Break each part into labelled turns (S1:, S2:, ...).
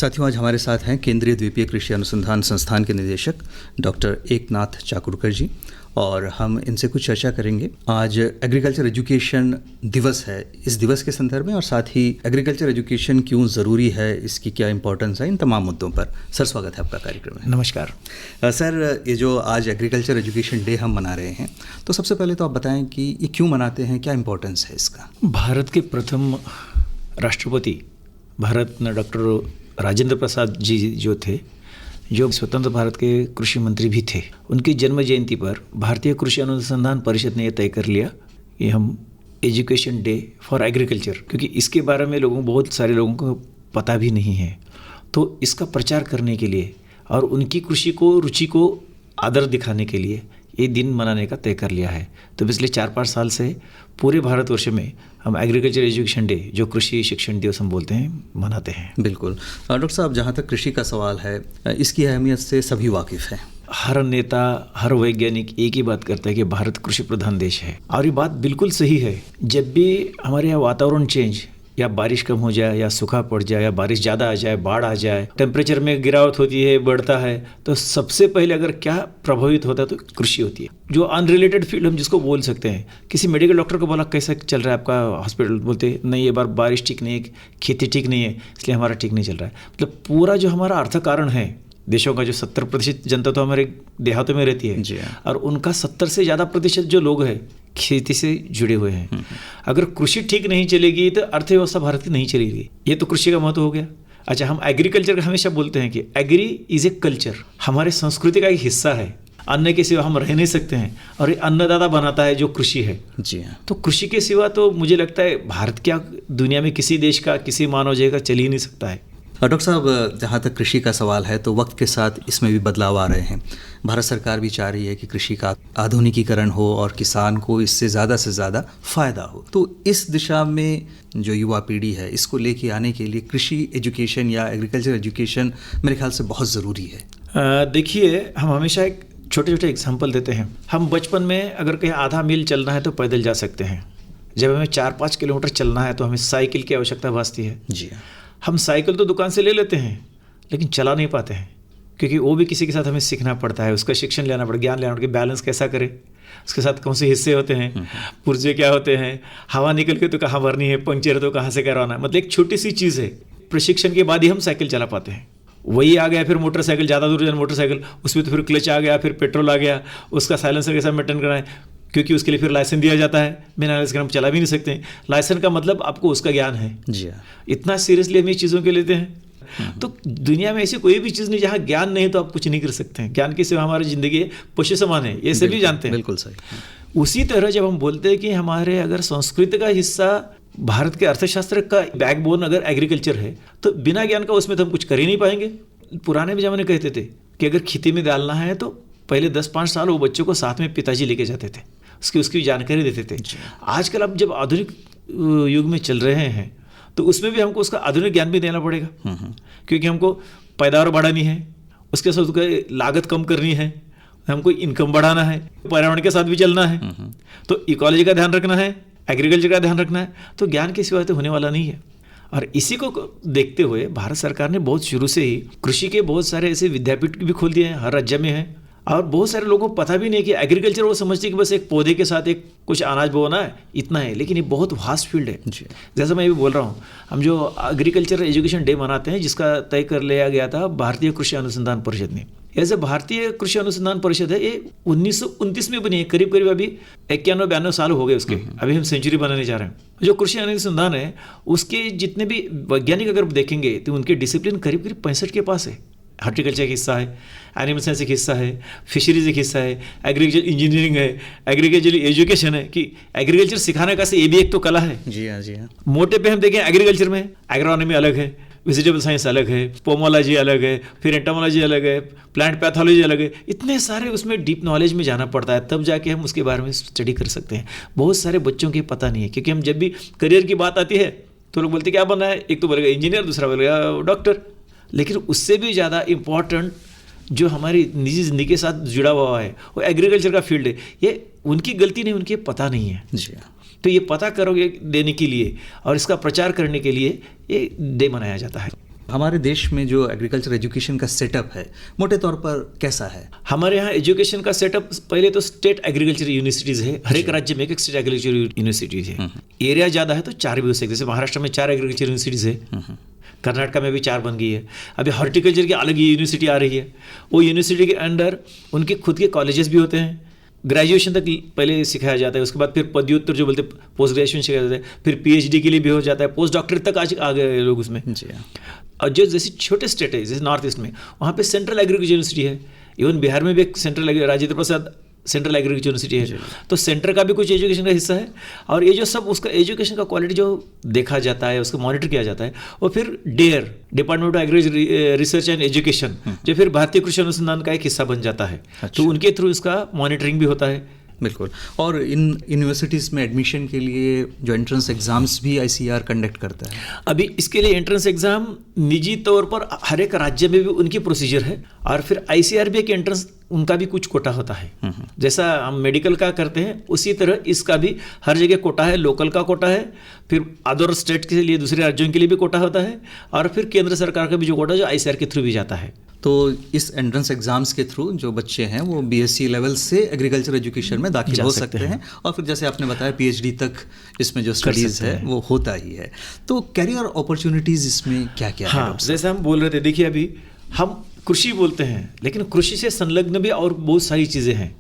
S1: साथियों, आज हमारे साथ हैं केंद्रीय द्वीपीय कृषि अनुसंधान संस्थान के निदेशक डॉक्टर एकनाथ चाकुरकर जी और हम इनसे कुछ चर्चा करेंगे। आज एग्रीकल्चर एजुकेशन दिवस है, इस दिवस के संदर्भ में और साथ ही एग्रीकल्चर एजुकेशन क्यों ज़रूरी है, इसकी क्या इंपॉर्टेंस है, इन तमाम मुद्दों पर। सर, स्वागत है आपका कार्यक्रम में।
S2: नमस्कार।
S1: सर, ये जो आज एग्रीकल्चर एजुकेशन डे हम मना रहे हैं, तो सबसे पहले तो आप बताएं कि ये क्यों मनाते हैं, क्या इंपॉर्टेंस है इसका।
S2: भारत के प्रथम राष्ट्रपति भारत रत्न डॉक्टर राजेंद्र प्रसाद जी जो थे, जो स्वतंत्र भारत के कृषि मंत्री भी थे, उनकी जन्म जयंती पर भारतीय कृषि अनुसंधान परिषद ने यह तय कर लिया कि हम एजुकेशन डे फॉर एग्रीकल्चर, क्योंकि इसके बारे में बहुत सारे लोगों को पता भी नहीं है, तो इसका प्रचार करने के लिए और उनकी कृषि को रुचि को आदर दिखाने के लिए ये दिन मनाने का तय कर लिया है। तो पिछले 4-5 साल से पूरे भारतवर्ष में हम एग्रीकल्चर एजुकेशन डे, जो कृषि शिक्षण दिवस हम बोलते हैं, मनाते हैं।
S1: बिल्कुल। डॉक्टर साहब, जहाँ तक कृषि का सवाल है, इसकी अहमियत से सभी वाकिफ़ हैं।
S2: हर नेता, हर वैज्ञानिक एक ही बात करता है कि भारत कृषि प्रधान देश है, और ये बात बिल्कुल सही है। जब भी हमारे यहाँ वातावरण चेंज, या बारिश कम हो जाए, या सूखा पड़ जाए, या बारिश ज़्यादा आ जाए, बाढ़ आ जाए, टेम्परेचर में गिरावट होती है, बढ़ता है, तो सबसे पहले अगर क्या प्रभावित होता है तो कृषि होती है। जो अनरिलेटेड फील्ड हम जिसको बोल सकते हैं, किसी मेडिकल डॉक्टर को बोला कैसा चल रहा है आपका हॉस्पिटल, बोलते नहीं ये बार बारिश ठीक नहीं है, खेती ठीक नहीं है, इसलिए हमारा ठीक नहीं चल रहा है। मतलब पूरा जो हमारा अर्थ कारण है देशों का, जो 70% जनता तो हमारे देहातों में रहती है, और उनका 70 से ज़्यादा प्रतिशत जो लोग हैं खेती से जुड़े हुए हैं। अगर कृषि ठीक नहीं चलेगी तो अर्थव्यवस्था भारत की नहीं चलेगी। ये तो कृषि का महत्व हो गया। अच्छा, हम एग्रीकल्चर का हमेशा बोलते हैं कि एग्री इज ए कल्चर, हमारे संस्कृति का एक हिस्सा है। अन्न के सिवा हम रह नहीं सकते हैं, और ये अन्नदाता बनाता है जो कृषि है।
S1: जी हाँ।
S2: तो कृषि के सिवा तो मुझे लगता है भारत क्या दुनिया में किसी देश का, किसी मानव जीव का चल ही नहीं सकता है।
S1: डॉक्टर साहब, जहाँ तक कृषि का सवाल है तो वक्त के साथ इसमें भी बदलाव आ रहे हैं। भारत सरकार भी चाह रही है कि कृषि का आधुनिकीकरण हो और किसान को इससे ज़्यादा से ज़्यादा फ़ायदा हो। तो इस दिशा में जो युवा पीढ़ी है, इसको लेके आने के लिए कृषि एजुकेशन या एग्रीकल्चर एजुकेशन मेरे ख्याल से बहुत ज़रूरी है।
S2: देखिए, हम हमेशा एक छोटे छोटे एग्जाम्पल देते हैं। हम बचपन में अगर कहीं आधा मील चलना है तो पैदल जा सकते हैं। जब हमें 4-5 किलोमीटर चलना है तो हमें साइकिल की आवश्यकता भासती है।
S1: जी हाँ।
S2: हम साइकिल तो दुकान से ले लेते हैं, लेकिन चला नहीं पाते हैं, क्योंकि वो भी किसी के साथ हमें सीखना पड़ता है, उसका शिक्षण लेना पड़ता है, ज्ञान लेना पड़ता है कि बैलेंस कैसा करें, उसके साथ कौन से हिस्से होते हैं, पुर्जे क्या होते हैं, हवा निकल के तो कहाँ भरनी है, पंक्चर तो कहाँ से करवाना है। मतलब एक छोटी सी चीज़ है। प्रशिक्षण के बाद ही हम साइकिल चला पाते हैं। वही आ गया फिर मोटरसाइकिल, ज़्यादा दूर जाना मोटरसाइकिल, उसमें तो फिर क्लच आ गया, फिर पेट्रोल आ गया, उसका साइलेंसर कैसा मेंटेन करना है, क्योंकि उसके लिए फिर लाइसेंस दिया जाता है। बिना लाइसेंस के हम चला भी नहीं सकते हैं। लाइसेंस का मतलब आपको उसका ज्ञान है।
S1: जी हाँ।
S2: इतना सीरियसली हम इस चीज़ों के लेते हैं। तो दुनिया में ऐसी कोई भी चीज़ नहीं जहाँ ज्ञान नहीं तो आप कुछ नहीं कर सकते हैं। ज्ञान की सिवा हमारी ज़िंदगी पशु समान है, ये सभी जानते हैं।
S1: बिल्कुल सही।
S2: उसी तरह जब हम बोलते हैं कि हमारे अगर संस्कृति का हिस्सा, भारत के अर्थशास्त्र का बैकबोन अगर एग्रीकल्चर है, तो बिना ज्ञान का उसमें तो हम कुछ कर ही नहीं पाएंगे। पुराने ज़माने कहते थे कि अगर खेती में डालना है तो पहले 10-5 साल वो बच्चों को साथ में पिताजी लेके जाते थे, उसकी जानकारी देते थे। आजकल अब जब आधुनिक युग में चल रहे हैं तो उसमें भी हमको उसका आधुनिक ज्ञान भी देना पड़ेगा, क्योंकि हमको पैदावार बढ़ानी है, उसके साथ उसका लागत कम करनी है, हमको इनकम बढ़ाना है, पर्यावरण के साथ भी चलना है, तो इकोलॉजी का ध्यान रखना है, एग्रीकल्चर का ध्यान रखना है। तो ज्ञान के सिवा तो होने वाला नहीं है। और इसी को देखते हुए भारत सरकार ने बहुत शुरू से ही कृषि के बहुत सारे ऐसे विद्यापीठ भी खोल दिए हैं, हर राज्य में है। और बहुत सारे लोगों को पता भी नहीं कि एग्रीकल्चर, वो समझते कि बस एक पौधे के साथ एक कुछ अनाज बोना है, इतना है, लेकिन ये बहुत वास्ट फील्ड है। जैसा मैं ये भी बोल रहा हूँ, हम जो एग्रीकल्चर एजुकेशन डे मनाते हैं, जिसका तय कर लिया गया था भारतीय कृषि अनुसंधान परिषद ने। ऐसे भारतीय कृषि अनुसंधान परिषद है, ये 1929 में बनी है। करीब करीब अभी 91-92 साल हो गए उसके। अभी हम सेंचुरी बनाने जा रहे हैं। जो कृषि अनुसंधान है, उसके जितने भी वैज्ञानिक अगर देखेंगे तो उनके डिसिप्लिन करीब करीब 65 के पास है। हॉर्टिकल्चर एक हिस्सा है, एनिमल साइंस एक हिस्सा है, फिशरीज एक हिस्सा है, एग्रीकल्चर इंजीनियरिंग है, एग्रीकल्चर एजुकेशन है, कि एग्रीकल्चर सिखाने का से ये भी एक तो कला है।
S1: जी हाँ, जी हाँ।
S2: मोटे पे हम देखें एग्रीकल्चर में एग्रोनॉमी अलग है, वेजिटेबल साइंस अलग है, पोमोलॉजी अलग है, फिर एंटोमोलॉजी अलग है, प्लांट पैथोलॉजी अलग है। इतने सारे उसमें डीप नॉलेज में जाना पड़ता है, तब जाके हम उसके बारे में स्टडी कर सकते हैं। बहुत सारे बच्चों के पता नहीं है, क्योंकि हम जब भी करियर की बात आती है तो लोग बोलते क्या बनना है, एक तो बोलेगा इंजीनियर, दूसरा बोलेगा डॉक्टर। लेकिन उससे भी ज़्यादा इम्पॉर्टेंट जो हमारी निजी ज़िंदगी के साथ जुड़ा हुआ है वो एग्रीकल्चर का फील्ड है। ये उनकी गलती नहीं, उनके पता नहीं है।
S1: जी।
S2: तो ये पता करोगे देने के लिए और इसका प्रचार करने के लिए ये डे मनाया जाता है।
S1: हमारे देश में जो एग्रीकल्चर एजुकेशन का सेटअप है मोटे तौर पर कैसा है?
S2: हमारे यहाँ एजुकेशन का सेटअप पहले तो स्टेट एग्रीकल्चर यूनिवर्सिटीज है, हर एक राज्य में एक स्टेट एग्रीकल्चर यूनिवर्सिटीज है। एरिया ज़्यादा है तो 4 भी हो सकते, जैसे महाराष्ट्र में 4 एग्रीकल्चर यूनिवर्सिटीज़ है, कर्नाटका में भी 4 बन गई है। अभी हॉर्टिकल्चर की अलग यूनिवर्सिटी आ रही है, वो यूनिवर्सिटी के अंडर उनके खुद के कॉलेजेस भी होते हैं। ग्रेजुएशन तक पहले सिखाया जाता है, उसके बाद फिर पदव्युत्तर जो बोलते हैं पोस्ट ग्रेजुएशन सिखाया जाता है, फिर पीएचडी के लिए भी हो जाता है, पोस्ट डॉक्टरेट तक आज आ गए लोग उसमें जी। और जो जैसे छोटे स्टेट है जैसे नॉर्थ ईस्ट में, वहाँ पे सेंट्रल एग्रीकल्चर यूनिवर्सिटी है। इवन बिहार में भी एक central Rajendra Prasad central agriculture university है, तो सेंटर का भी कुछ एजुकेशन का हिस्सा है। और ये जो सब उसका एजुकेशन का क्वालिटी जो देखा जाता है, उसको मॉनिटर किया जाता है, और फिर DARE department of agriculture research and education जो फिर भारतीय कृषि अनुसंधान का एक हिस्सा बन जाता है। तो उनके थ्रू इसका मॉनिटरिंग भी होता है।
S1: बिल्कुल। और इन यूनिवर्सिटीज़ में एडमिशन के लिए जो एंट्रेंस एग्जाम्स भी आईसीएआर कंडक्ट करता है।
S2: अभी इसके लिए एंट्रेंस एग्जाम निजी तौर पर हर एक राज्य में भी उनकी प्रोसीजर है, और फिर आईसीएआर भी एक एंट्रेंस उनका भी कुछ कोटा होता है। जैसा हम मेडिकल का करते हैं उसी तरह इसका भी हर जगह कोटा है। लोकल का कोटा है, फिर अदर स्टेट के लिए दूसरे राज्यों के लिए भी कोटा होता है, और फिर केंद्र सरकार का भी जो कोटा जो आईसीएआर के थ्रू भी जाता है।
S1: तो इस एंट्रेंस एग्जाम्स के थ्रू जो बच्चे हैं वो बीएससी लेवल से एग्रीकल्चर एजुकेशन में दाखिल हो सकते हैं, और फिर जैसे आपने बताया पीएचडी तक इसमें जो स्टडीज़ है वो होता ही है। तो कैरियर अपॉर्चुनिटीज़ इसमें क्या क्या है?
S2: जैसे हम बोल रहे थे, देखिए अभी हम कृषि बोलते हैं, लेकिन कृषि से संलग्न भी और बहुत सारी चीज़ें हैं।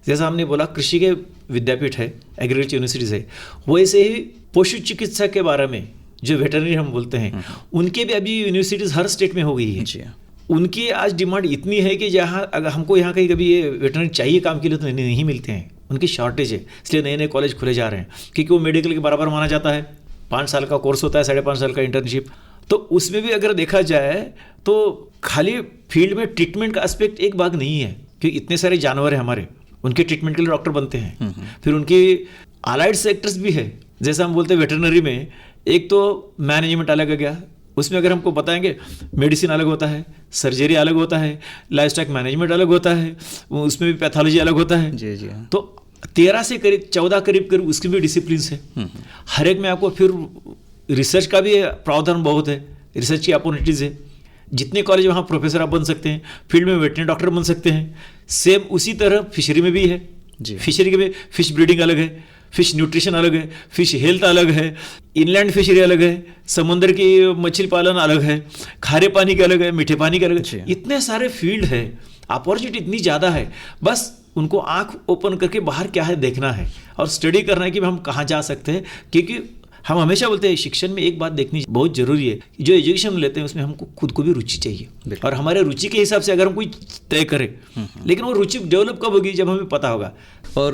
S2: जैसा हमने बोला कृषि के विद्यापीठ है, एग्रीकल्चर यूनिवर्सिटीज़ है, वैसे ही पशु चिकित्सा के बारे में जो वेटरनरी हम बोलते हैं, उनके भी अभी यूनिवर्सिटीज़ हर स्टेट में हो गई है। उनकी आज डिमांड इतनी है कि जहाँ अगर हमको यहाँ कहीं कभी ये वेटरनरी चाहिए काम के लिए तो नहीं मिलते हैं, उनकी शॉर्टेज है। इसलिए नए नए कॉलेज खुले जा रहे हैं, क्योंकि वो मेडिकल के बराबर माना जाता है। 5 साल का कोर्स होता है, 5.5 साल का इंटर्नशिप। तो उसमें भी अगर देखा जाए तो खाली फील्ड में ट्रीटमेंट का एस्पेक्ट एक भाग नहीं है, क्योंकि इतने सारे जानवर हैं हमारे, उनके ट्रीटमेंट के लिए डॉक्टर बनते हैं। फिर उनकी अलाइड सेक्टर्स भी है, जैसा हम बोलते हैं वेटरनरी में एक तो मैनेजमेंट अलग हो गया, उसमें अगर हमको बताएंगे मेडिसिन अलग होता है, सर्जरी अलग होता है, लाइफ स्टॉक मैनेजमेंट अलग होता है, उसमें भी पैथोलॉजी अलग होता है।
S1: जी जी।
S2: तो 13 से करीब 14 करीब उसकी भी डिसिप्लिन्स है। हर एक में आपको फिर रिसर्च का भी प्रावधान बहुत है, रिसर्च की अपॉर्चुनिटीज़ है। जितने कॉलेज वहाँ प्रोफेसर आप बन सकते हैं, फील्ड में वेटरनरी डॉक्टर बन सकते हैं। सेम उसी तरह फिशरी में भी है। फिशरी के में फिश ब्रीडिंग अलग है, फिश न्यूट्रिशन अलग है, फिश हेल्थ अलग है, इनलैंड फिशरी अलग है, समुद्र की मछली पालन अलग है, खारे पानी के अलग है, मीठे पानी के अलग है। इतने सारे फील्ड है, अपॉर्चुनिटी इतनी ज़्यादा है, बस उनको आंख ओपन करके बाहर क्या है देखना है और स्टडी करना है कि हम कहाँ जा सकते हैं। क्योंकि हम हमेशा बोलते हैं शिक्षण में एक बात देखनी बहुत जरूरी है, जो एजुकेशन लेते हैं उसमें हमको खुद को भी रुचि चाहिए, और हमारे रुचि के हिसाब से अगर हम कोई तय करें, लेकिन वो रुचि डेवलप कब होगी, जब हमें पता होगा।
S1: और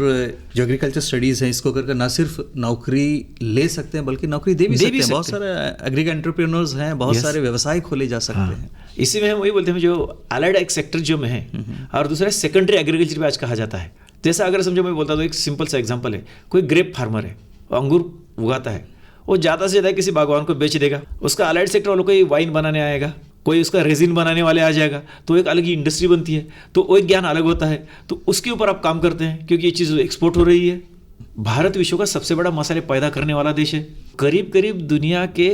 S1: जो एग्रीकल्चर स्टडीज़ हैं इसको करके ना सिर्फ नौकरी ले सकते हैं बल्कि नौकरी दे भी सकते हैं। बहुत सारे एग्री एंटरप्रेन्योर्स हैं, बहुत सारे व्यवसाय खोले जा सकते हैं।
S2: इसी में हम वही बोलते हैं जो अलाइड एक सेक्टर जो में है, और दूसरा सेकेंडरी एग्रीकल्चर भी आज कहा जाता है। जैसा अगर समझो मैं बोलता हूँ, एक सिंपल सा एग्जाम्पल है, कोई ग्रेप फार्मर है, वो अंगूर उगाता है, वो ज़्यादा से ज़्यादा किसी बागवान को बेच देगा, उसका अलाइड सेक्टर वालों कोई वाइन बनाने आएगा, कोई उसका रेजिन बनाने वाले आ जाएगा, तो एक अलग ही इंडस्ट्री बनती है। तो वो एक ज्ञान अलग होता है, तो उसके ऊपर आप काम करते हैं, क्योंकि ये चीज़ एक्सपोर्ट हो रही है। भारत विश्व का सबसे बड़ा मसाले पैदा करने वाला देश है। करीब करीब दुनिया के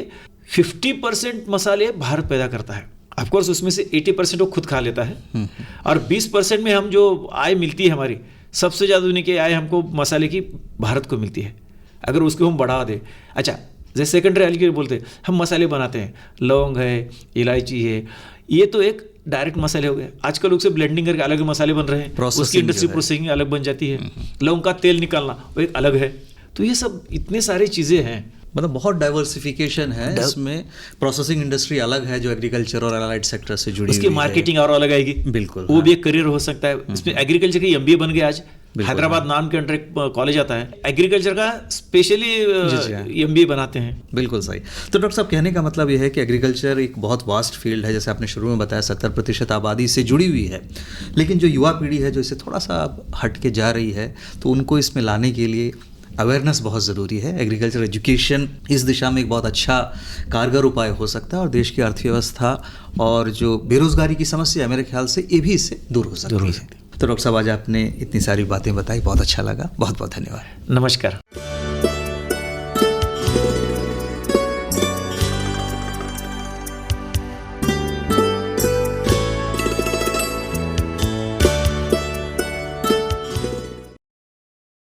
S2: 50% मसाले भारत पैदा करता है। ऑफकोर्स उसमें से 80% वो खुद खा लेता है, और 20% में हम जो आय मिलती है हमारी, सबसे ज़्यादा दुनिया की आय हमको मसाले की भारत को मिलती है। अगर उसको हम बढ़ा दें, अच्छा जैसे सेकेंडरी एग्रीकल्चर बोलते हैं, हम मसाले बनाते हैं, लौंग है, इलायची है, ये तो एक डायरेक्ट मसाले हो गए। आजकल उससे ब्लेंडिंग करके अलग मसाले बन रहे हैं, उसकी इंडस्ट्री प्रोसेसिंग अलग बन जाती है। लौंग का तेल निकालना वो एक अलग है। तो ये सब इतने सारी चीज़ें हैं,
S1: मतलब बहुत डाइवर्सिफिकेशन है इसमें। प्रोसेसिंग इंडस्ट्री अलग है जो एग्रीकल्चर और अलाइड सेक्टर से जुड़ी,
S2: उसकी मार्केटिंग और अलग आएगी।
S1: बिल्कुल,
S2: वो भी एक करियर हो सकता है। इसमें एग्रीकल्चर की MBA बन गया आज, हैदराबाद नाम के अंडर एक कॉलेज आता है, एग्रीकल्चर का स्पेशली MBA बनाते हैं।
S1: बिल्कुल सही। तो डॉक्टर साहब, कहने का मतलब यह है कि एग्रीकल्चर एक बहुत वास्ट फील्ड है, जैसे आपने शुरू में बताया 70% आबादी से जुड़ी हुई है, लेकिन जो युवा पीढ़ी है जो इसे थोड़ा सा हट के जा रही है, तो उनको इसमें लाने के लिए अवेयरनेस बहुत ज़रूरी है। एग्रीकल्चर एजुकेशन इस दिशा में एक बहुत अच्छा कारगर उपाय हो सकता है, और देश की अर्थव्यवस्था और जो बेरोजगारी की समस्या है, मेरे ख्याल से ये भी इससे दूर हो सकती है। तो डॉक्टर साहब, आज आपने इतनी सारी बातें बताई, बहुत अच्छा लगा, बहुत बहुत धन्यवाद।
S2: नमस्कार।